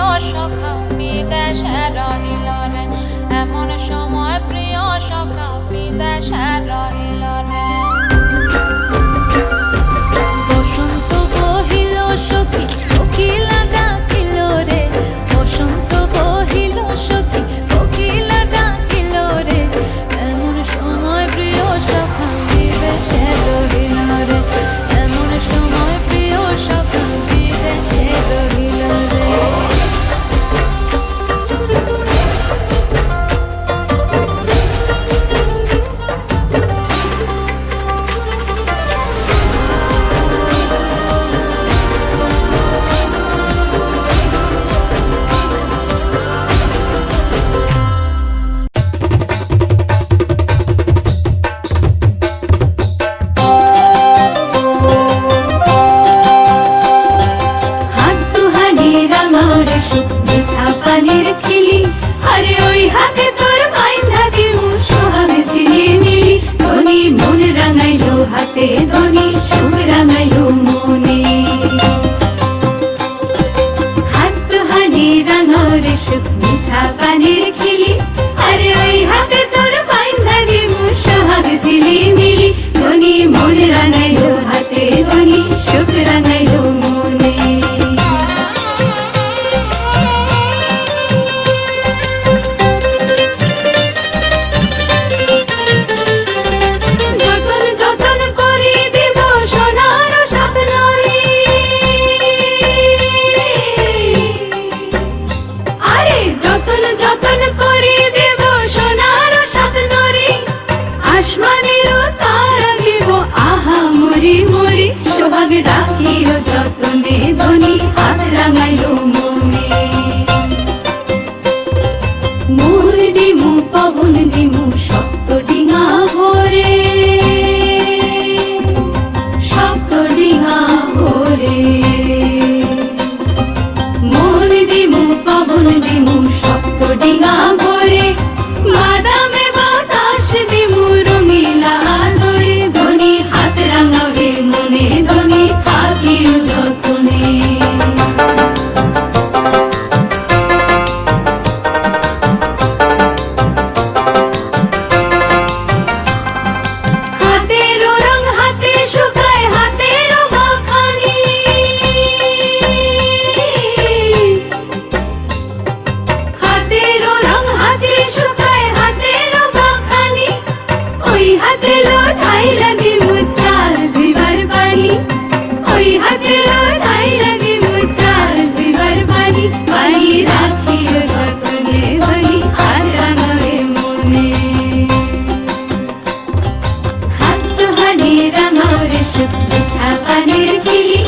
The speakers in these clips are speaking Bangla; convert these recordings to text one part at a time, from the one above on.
প্রিয় সখা বিদেশে রহিল রে, এমন সময় প্রিয় সখা বিদেশে রহিল রে। বসন্ত বহিল সখী কোকিলা ডাকিল রে, বসন্ত বহিল সখী কোকিলা ডাকিল রে, এমন সময় প্রিয় সখা বিদেশে রহিল রে, এমন সময় প্রিয় সখা বিদেশে রহিল রে। হাতে ধনি সুখ রাঙাইলো মনে, হাত হানি রাঙারে সুখ মিঠা পানির খিলি, আরে ওই হাতে তোর বাইন্ধা দিমু সোহাগ ঝিলি মিলি, ধনি মন রাঙাইলো হাতে ধনি সুখ রাঙাইলো মনে। সোহাগ রাখিও যতনে ধনি হাত রাঙাইলো মনে, মন দিমু পবন দিমু শক্ত ডিঙা ভরে, শক্ত ডিঙা ভরে, মন দিমু পবন দিমু শক্ত ডিঙা ভরে, বাদামে বাতাস দিমু রঙিলা আদরে, ধনি হাত রাঙাবে মনে ধনি থাকিও যতনে। হাতেরও রং হাতে শুকায় হাতেরও মাখানি, হাতেরও রং হাতে শুকায় হাতেরও মাখানি, ওই হাতে লোঠাইলা দিমু চাল ধুইবার পানি, ওই হাতে লোঠাইলা দিমু চাল ধুইবার পানি, পানি রাখিও যতনে ধনি হাত রাঙাবে মনে, হাত হানি রাঙারে সুখ মিঠা পানির খিলি,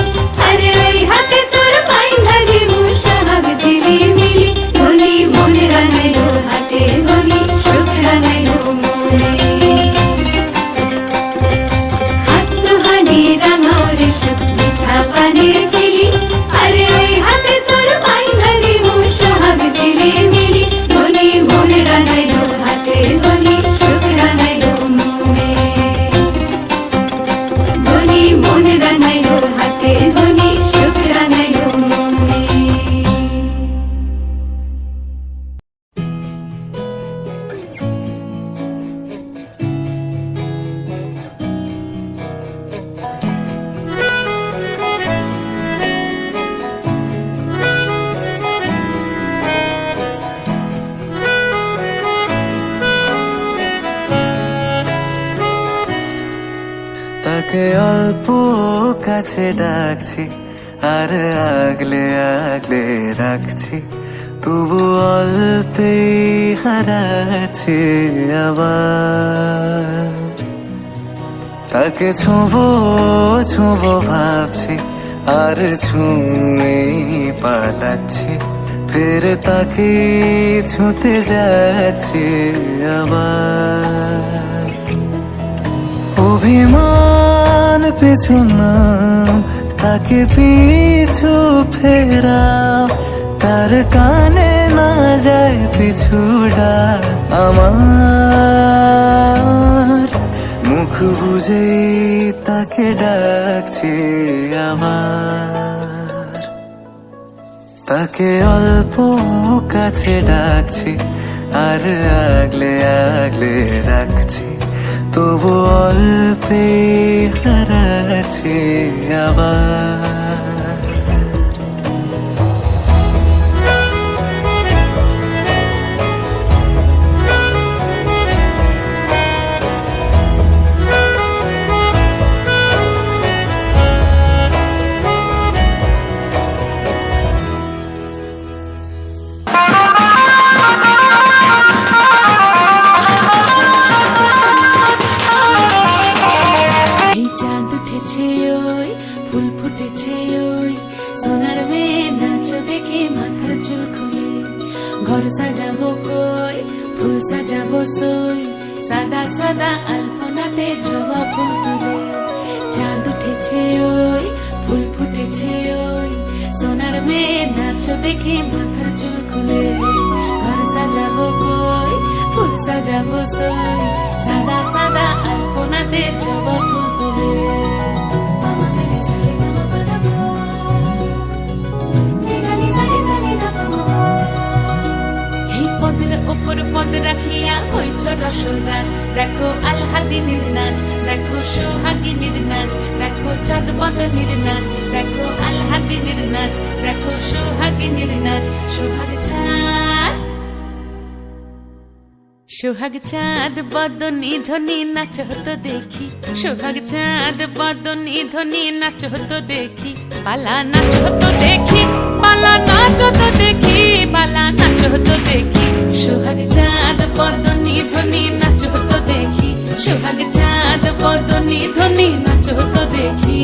আরে ওই হাতে তোর বাইন্ধা দিমু সোহাগ ঝিলি মিলি, ধনি মন রাঙাইলো হাতে ধনি সুখ রাঙাইলো মনে, হাত হানি রাঙারে সুখ মিঠা পানির খিলি, আরে ওই হাতে তোর বাইন্ধা দিমু সোহাগ ঝিলি মিলি, ধনি মন রাঙাইলো হাতে ধনি সুখ রাঙাইলো মনে, ধনি মন রাঙাইলো হাতে ধনি সুখ রাঙাইলো মনে। তাকে অল্প কাছে ডাকছি আর আগলে আগলে রাখছি, তবু অল্পেই হারাচ্ছে আবার। তাকে ছোঁবো ছোঁবো ভাবছি আর ছুঁয়ে পালাচ্ছি, ফের তাকে ছুঁতে যাচ্ছে আবার। অভিমান পিছু নাম তাকে পিছু ফেরাও, তার কানে না যায় পিছু ডাক আমার, মুখ বুঝে তাকে ডাকছে আবার। তাকে অল্প কাছে ডাকছি আর আগলে আগলে রাখছি, তবু অল্পে হারাচ্ছি আবার। এই চাঁদ উঠেছে ওই, ফুল ফুটেছে ওই, সোনার মেয়ে নাচ দেখে মাথার চুল খুলে। ঘর সাজাবো কই, ফুল সাজাবো সই, সাদা সাদা আলপনাতে জবা ফুল তুলে। চাঁদ উঠেছে ওই, ফুল ফুটেছে ওই, সোনার মেয়ে নাচ দেখে মাথার চুল খুলে। ঘর সাজাবো কই, ফুল সাজাবো সই, সাদা সাদা আলপনাতে জবা ফুল তুলে। এই পদের ওপর পদ রাখিয়া হইছ রসরাজ, দেখো আলহাদিনের নাচ, দেখো সোহাগিনীর নাচ, দেখো চাঁদ বদনের নাচ, দেখো আলহাদিনের নাচ, দেখো সোহাগিনীর নাচ। সোহাগ চাঁদ, সোহাগ চাঁদ বদনী ধ্বনি নাচ হতো দেখি, সোহাগ চাঁদ বদনী ধ্বনি নাচ হতো দেখি। পালা নাচ হতো দেখি, পালা নাচ হতো দেখি, পালা নাচ হতো দেখি। সোহাগ চাঁদ বদনী ধ্বনি নাচ হতো দেখি, সোহাগ চাঁদ বদনী ধ্বনি নাচ হতো দেখি।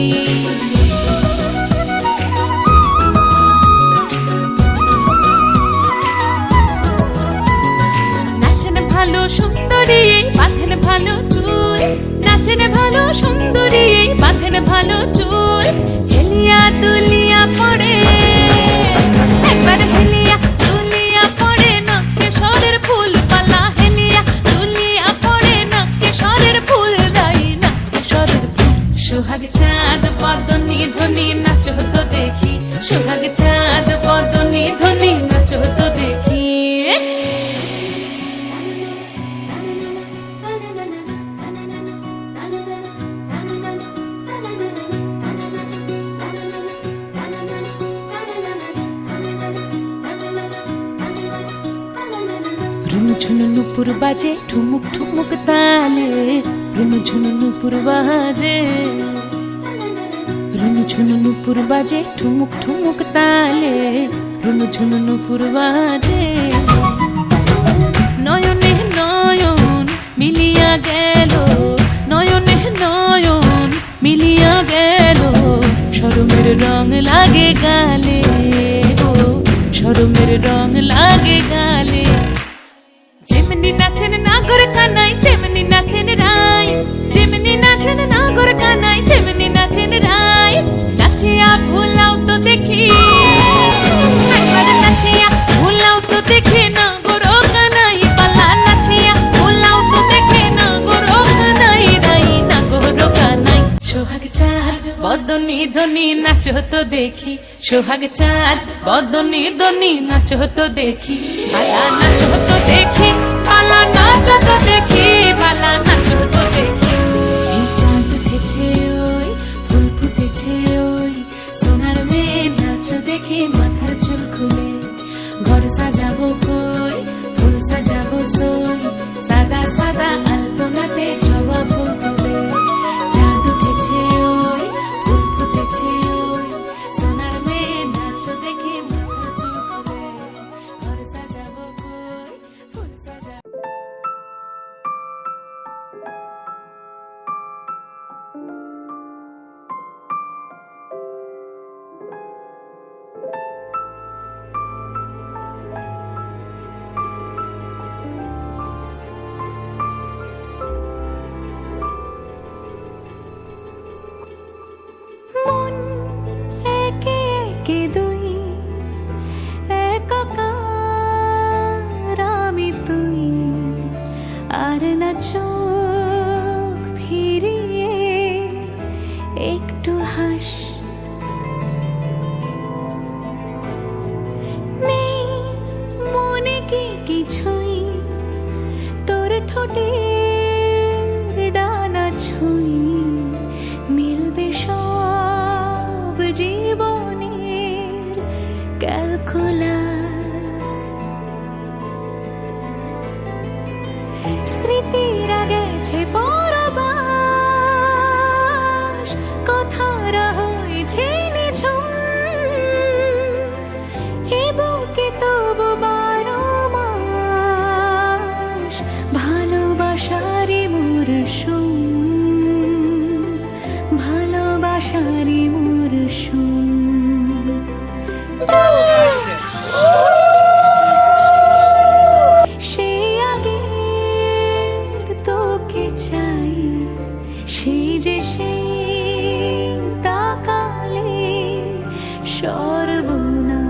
ভালো সুন্দরী বাঁধেন ভালো চুল, নাচেন ভালো সুন্দরী বাঁধেন ভালো চুল। হেলিয়া দুলিয়া পড়ে, একবার হেলিয়া দুলিয়া পড়ে না কেশরের ফুল পালা। হেলিয়া দুলিয়া পড়ে না কেশরের ফুল, দাই না কেশরের ফুল। সোহাগ চাঁদ বদনী ধ্বনি নাচ হতো দেখি, সোহাগ চাঁদ বদনী ধ্বনি নাচ হতো দেখি। ঝুনু নুপুর বাজে ঠুমুক ঠুমুক তালে, রুনু ঝুনু নুপুর বাজে, রুনু ঝুনু নুপুর বাজে ঠুমুক ঠুমুক তালে, রুনু ঝুনু নুপুর বাজে। নয়নে নয়ন মিলিয়া গেল, নয়নে নয়ন মিলিয়া গেল, শরমের রং লাগে গালে গো, শরমের রং লাগে গালে। যেমনি নাচেন নাগর কানাই তেমনি নাচেন রাই, যেমনি নাচেন নাগর কানাই তেমনি নাচেন রাই। নাচিয়া ভুলাও তো দেখি, একবার নাচিয়া ভুলাও তো দেখি না গোরো কানাই পালা। নাচিয়া ভুলাও তো দেখি না গোরো কানাই, রাই না গোরো কানাই। সোহাগ চাঁদ বদনী ধ্বনি নাচ হতো দেখি, সোহাগ চাঁদ বদনী ধ্বনি নাচ হতো দেখি। পালা নাচ হতো দেখি, পালা নাচ হতো দেখি, পালা নাচ হতো দেখি। এই চাঁদ উঠেছে ওই, ফুল ফুটেছে ওই, সোনার মেয়ে নাচ দেখে মাথার চুল খুলে। ঘর সাজাবো কই, ফুল সাজাবো সই, সাদা সাদা আলপনাতে জবা ফুল তুলে। চাঁদ উঠেছে ওই, ফুল ফুটেছে ওই, সোনার মেয়ে নাচ দেখে মাথার চুল খুলে। ঘর সাজাবো কই, ফুল সাজাবো। মন একে একে দুই, একাকার আমি তুই, আর না চোখ ফিরিয়ে একটু হাস। ঠোঁটের ডানা ছুঁই মিলবে সব জীবনের ক্যালকুলাস। স্মৃতিরা গেছে পরবাস, কথারা হয়েছে নিঝুম, এ বুকে তবু 12 মাস ভালোবাসারই মরশুম, ভালোবাসারই মরশুম। সে আগের তোকে চাই, সেই যে সেই তাকালে সর্বনাশ।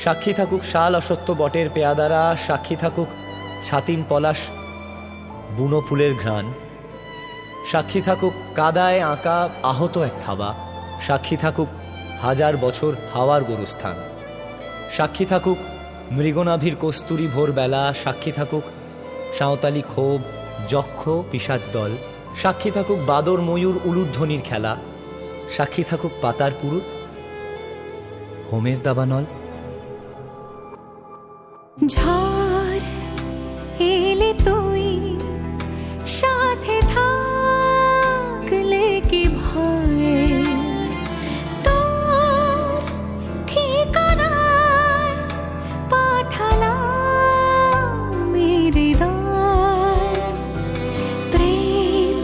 সাক্ষী থাকুক শাল অসত্য বটের পেয়াদারা, সাক্ষী থাকুক ছাতিম পলাশ বুনো ফুলের ঘ্রাণ, সাক্ষী থাকুক কাদায় আঁকা আহত এক থাবা, সাক্ষী থাকুক 1000 বছর হাওয়ার গোরস্থান, সাক্ষী থাকুক মৃগনাভির কস্তুরী ভোরবেলা, সাক্ষী থাকুক সাঁওতালি ক্ষোভ যক্ষ পিশাচ দল, সাক্ষী থাকুক বাদর ময়ূর উলুধ্বনির খেলা, সাক্ষী থাকুক পাতার পুরুত হোমের দাবানল। ঝড় এলে তুই সাথে থাকলে কি ভয়, তোর ঠিকানায় পাঠালাম হৃদয়। প্রেম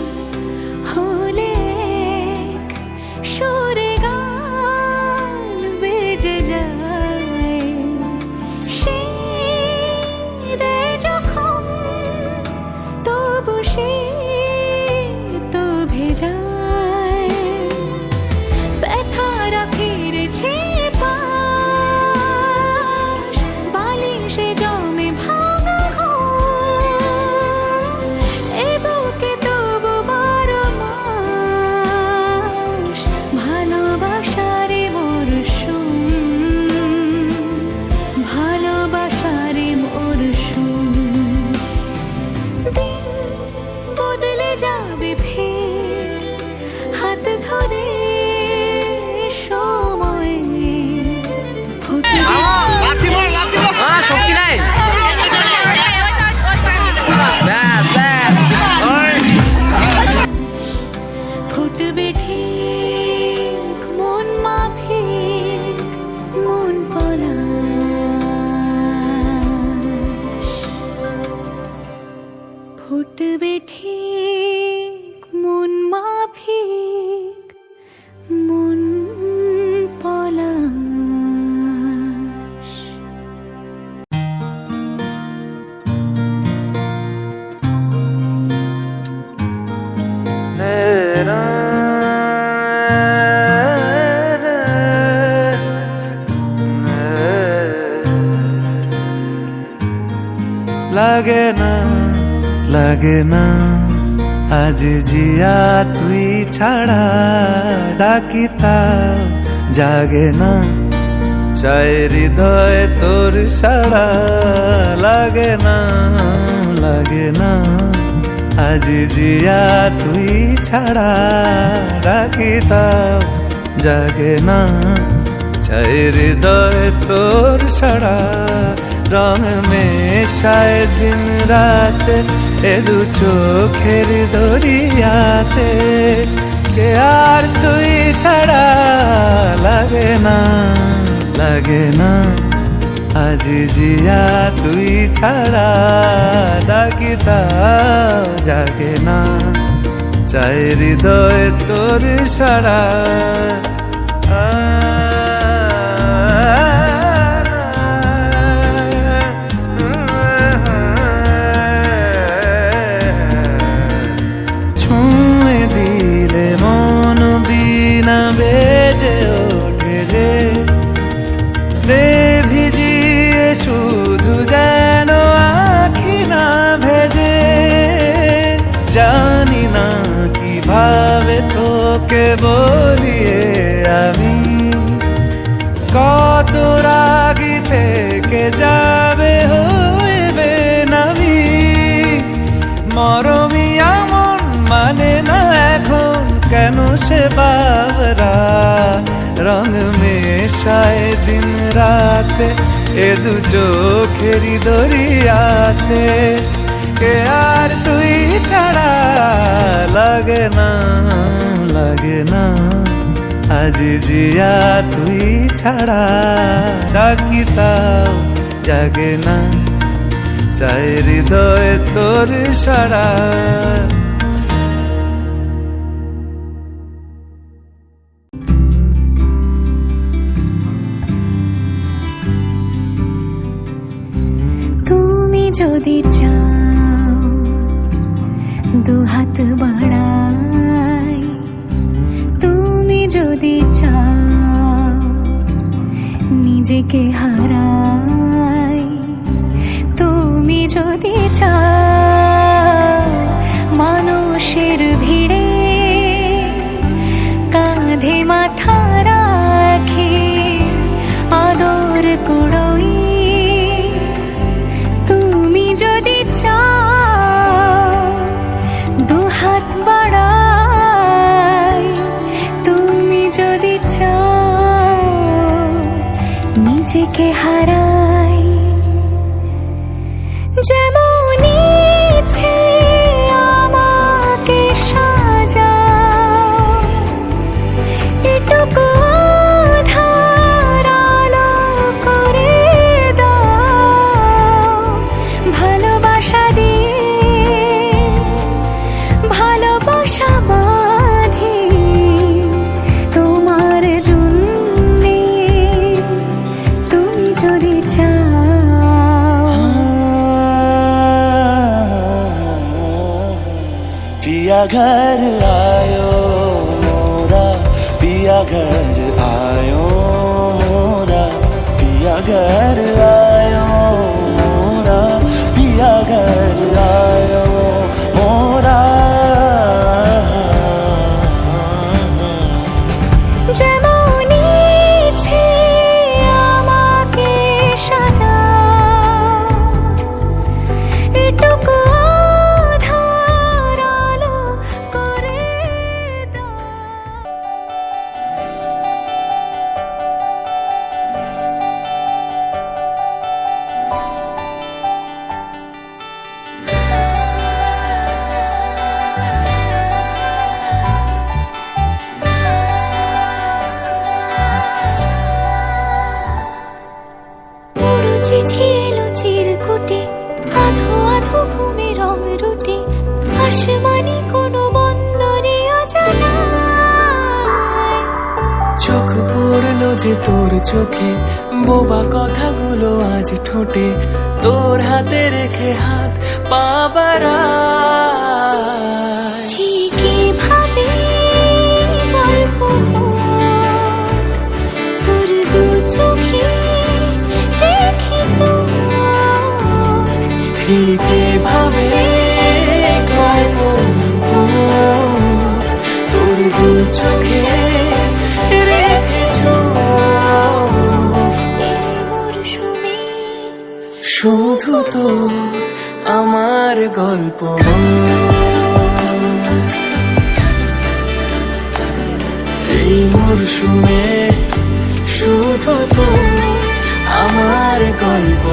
হলে এক সুরে গান বেজে যায়, যখন তবু সে তো ভেজায়। ব্যথারা ফিরেছে পাশ, বালিশে জমে ভাঙা ঘর, এ বুকে তবু 12 মাস ভালোবাসারে মরশুম, ভালোবাসারে মরশুম। দিন বদলে যাবে ফের হাত ধরে সময় শক্তি নাই। ফুটবে ঠিক মন মাফিক মন পলাশ, ফুটবে ঠিক মন মাফিক মন পলাশ। লাগে না লাগে না আজ জিয়া তুই ছাড়া, ডাকিতা জাগে না চাই হৃদয় তোর সাড়া। লাগে না লাগে না আজ জিয়া তুই ছাড়া, ডাকিতা জাগে না চাই হৃদয় তোর সাড়া। রং মেশায় দিন রাতে এ দু চোখের দরিয়াতে, কে আর তুই ছাড়া। লাগে না লাগে না আজ জিয়া তুই ছাড়া, ডাকিতা জাগে না চাই হৃদয় তোর সাড়া। ছুঁয়ে দিলে মন বিনা বেজে ওঠে যে, ভিজিয়ে শুধু যেন আখি না ভেজে। জানি না কিভাবে তোকে বলিয়ে আমি যাবে হইবে নামি মরমি আমন মানে না এখন কেন সে বাবরা রং মেশায় দিন রাতে এ দু চোখেরি দরিয়াতে কে আর তুই ছাড়া লাগে না আজ জিয়া তুই ছাড়া ডাকি তাও জাগে না চাই হৃদয় তোর সারা তুমি যদি চাও দুহাত বাড়াই তুমি যদি চাও নিজেকে হারাই তুমি যদি চাও মানুষের ভিড়ে কাঁধে মাথা রাখি আদর কুড়োই তুমি যদি চাও দুহাত বাড়াই তুমি যদি চাও নিজেকে হারাই যেমন ইচ্ছে আমাকে সাজাও এটুকু আধার আলো করে দাও ভালোবাসা দিয়ে ভালোবাসা বাঁধি তোমার জন্যে তুমি যদি চাও पिया घर आयो मोरा पिया घर आयो मोरा पिया घर आयो मोरा पिया घर आयो मोरा যেমন ইচ্ছে আমাকে সাজাও এটুকু আধার আলো করে দাও পুরো চিঠি এলো চিরকুটে আধো আধো ঘুমে রং রুটে আসমানি কোনো বন্দরে অজানা চোখ পড়লো যে তোর চোখে বোবা কথাগুলো আজ ঠোঁটে তোর হাতে রেখে হাত পা বাড়ায় ঠিকই ভাবে গল্প তোর দু চোখে রেখে চোখ ঠিক এভাবে গল্প তোর দু চোখে রেখেছ এই মরশুমে শুধু তো আমার গল্প এই মরশুমে শুধু তো আমার গল্প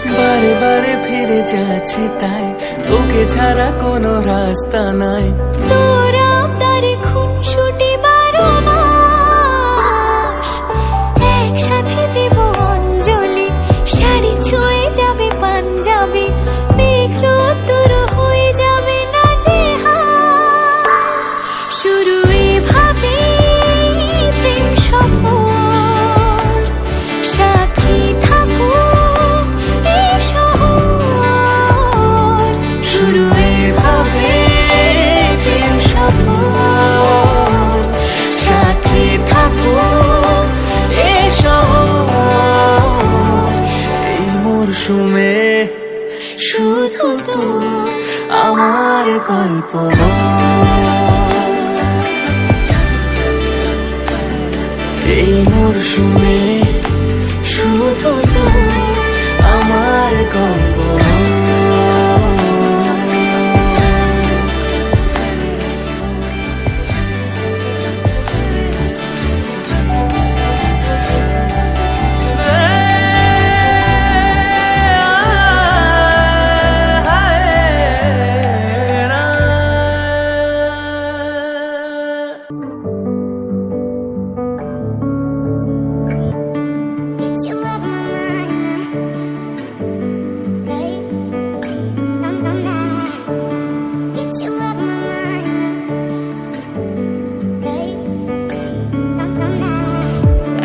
বারে বারে ফিরে যাচ্ছি তাই তোকে ছাড়া কোনো রাস্তা নাই তোর আবদারে খুনসুটি 12 মাস একসাথে দেব অঞ্জলি শাড়ি ছুঁয়ে যাবে পাঞ্জাবি মেঘ রোদ্দুর হয়ে যাবে না যে শুরু এভাবে প্রেম সফর সাক্ষী থাকুক এই শহর গল্প এই মরশুমে শুধু তো আমার গল্প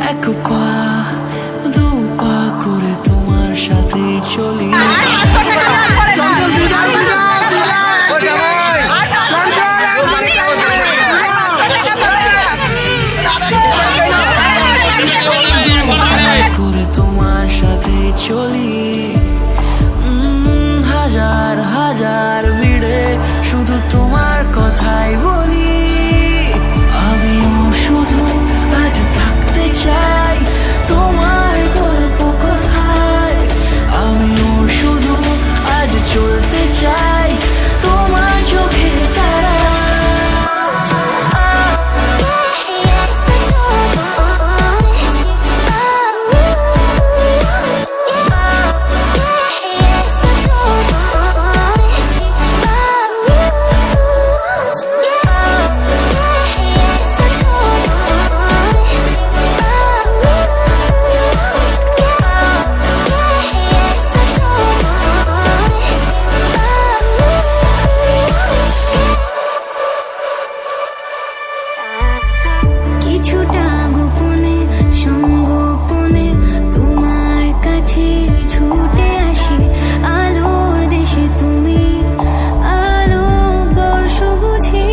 এক পা দু পা করে তোমার সাথে চলি করে তোমার সাথে চলি হাজার হাজার ভিড়ে শুধু তোমার কথাই বলি আমিও শুধু আজ থাকতে চাই তোমার গল্প কথায় আমিও শুধু আজ চলতে চাই তোমার চোখে তারা কিছুটা গোপনে সঙ্গোপনে তোমার কাছে ছুটে আসি আলোর দেশে তুমি আলো বর্ষ বুঝি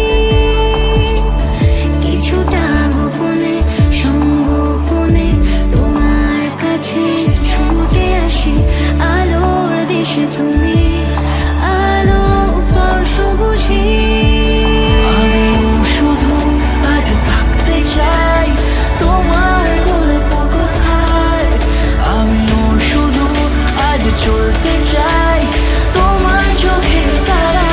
কিছুটা গোপনে সঙ্গোপনে তোমার কাছে ছুটে আসি আলোর দেশে তুমি আলো বর্ষ বুঝি আমিও শুধু আজ থাকতে চাই তোমার গল্প কথায় আমিও শুধু আজ চলতে চাই তোমার চোখে তারা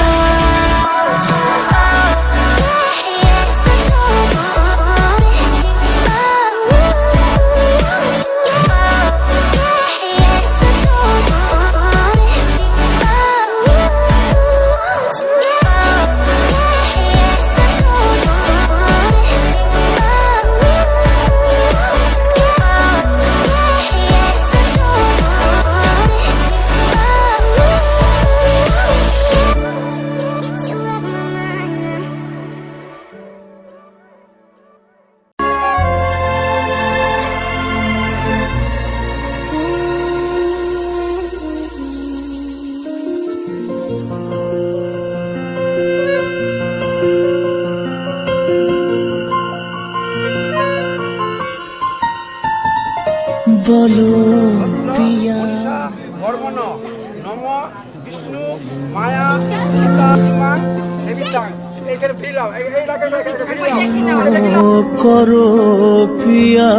বলো প্রিয়া বর্মণ নম বিষ্ণু মায়া সীতা ইমা সেবিতাং এখানে ফিলাম এই লাগানো করো প্রিয়া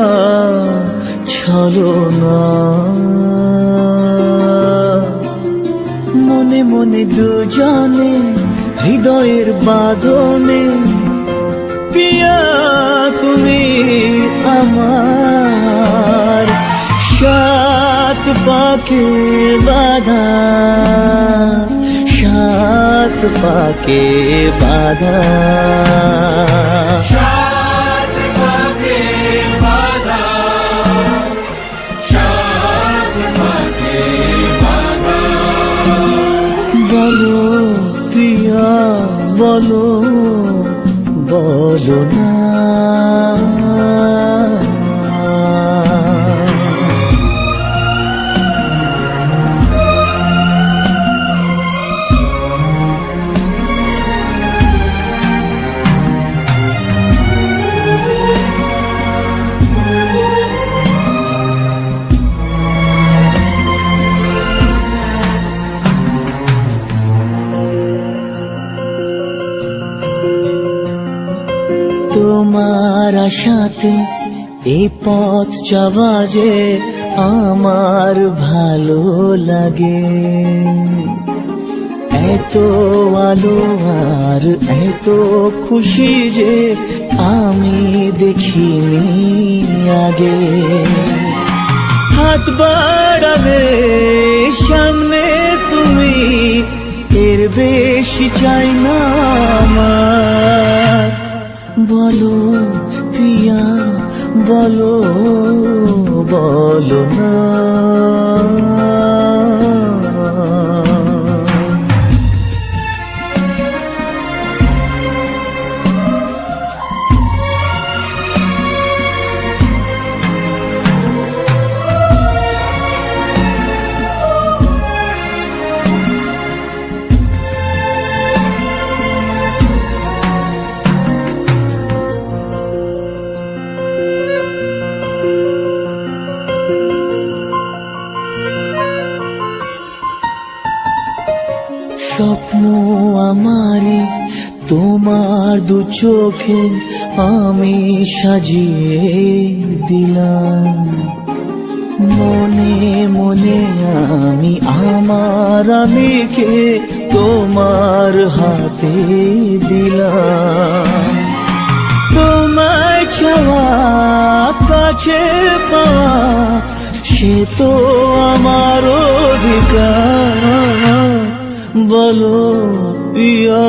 ছলনা মনে মনে দুজনে হৃদয়ের বাঁধনে প্রিয়া তুমি আমার সাত পাকে বাধা সাত পাকে বাধা সাত পাকে বাধা সাত পাকে বাধা বলো প্রিয়া বলো বলো না আশাতে এই পথ যাওয়া যে আমার ভালো লাগে। এত আলো আর এত খুশি যে আমি দেখিনি আগে। হাত বাড়ালে সামনে তুমি, এর বেশি চাই না আমার। বলো প্রিয়া বলো, বলো না। স্বপ্ন আমারে তোমার দু চোখে আমি সাজিয়ে দিলাম। মনে মনে আমি আমার আমিকে তোমার হাতে দিলাম। তোমায় চাওয়া কাছে পাওয়া সে তো আমার অধিকার। বলো প্রিয়া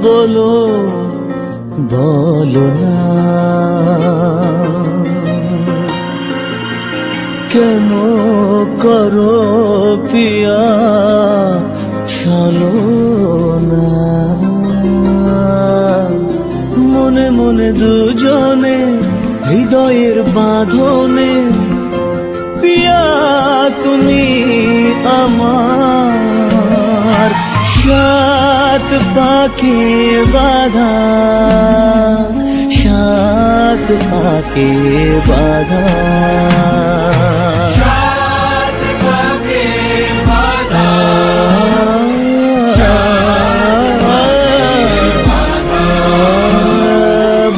বলো, বলো না। কেন করো প্রিয়া চলো না। মনে মনে দুজনে হৃদয়ের বাঁধনে, প্রিয়া তুমি আমার। সাত পাকে বাধা, সাত পাকে বাধা,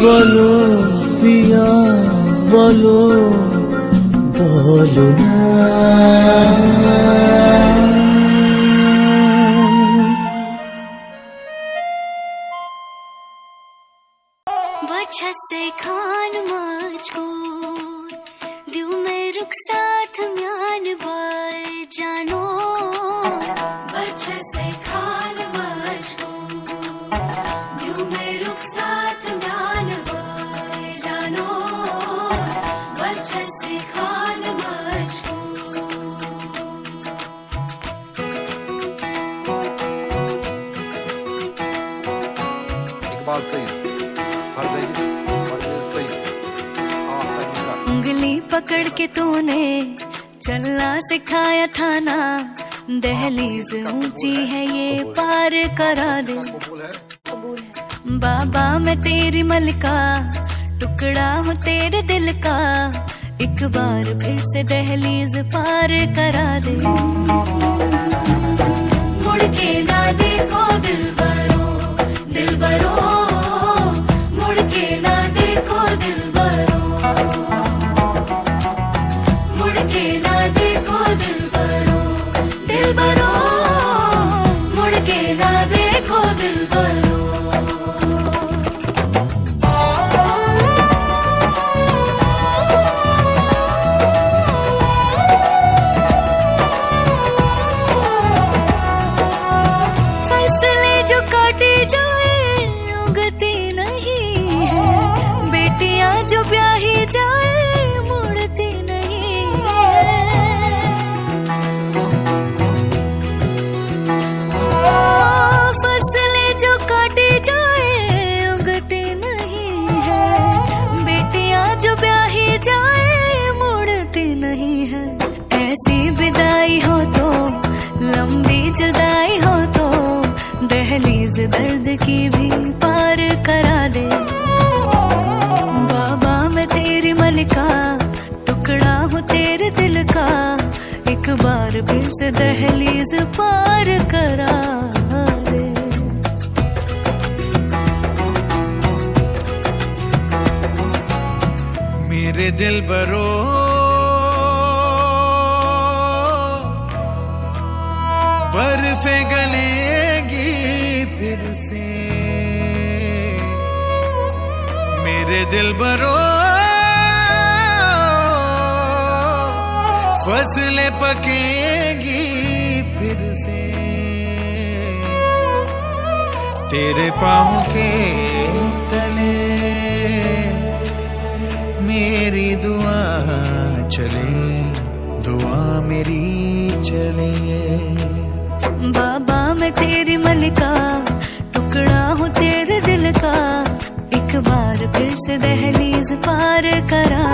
বলো প্রিয়া বলো, বলো না। बचत से खान मुझको दिल में रुख साथ म्यान बार जानो। बचत से खान मुझको दिल में रुख साथ म्यान बार जानो। बचत से खान मुझको इकबाल सईद, फरज़ सईद। उंगली पकड़ के तूने चलना सिखाया था ना। दहलीज ऊंची है ये पार करा दे। बाबा मैं तेरी मलिका, टुकड़ा हूँ तेरे दिल का। एक बार फिर से दहलीज पार करा दे। मुड़ के ना देखो दिलबरो, दिलबरो। मुड़ के ना देखो दिलबरो, मुड़ के ना देखो दिलबरो, दिलबरो। मुड़ के ना देखो दिलबरो। फसले जो काटे जाए उगती नहीं है। बेटियां जो ब्याही जाए मुड़ती नहीं है। फसले जो काटे जाए उगती नहीं है। बेटियां जो ब्याही जाए मुड़ती नहीं है। ऐसी विदाई हो तो लंबी जुदाई हो तो दहलीज दर्द की भी पार करा दे। बाबा मैं तेरी मलिका, टुकड़ा हूँ तेरे दिल का। एक बार फिर से दहलीज पार करा दे। मेरे दिल बरो बर्फे गलेगी फिर से, मेरे दिल बरो फसलें पकेगी फिर से, तेरे पाँव के तले मेरी दुआ चले, दुआ मेरी चले। बाबा मैं तेरी मलिका, टुकड़ा हूँ तेरे दिल का, एक बार फिर से दहलीज पार करा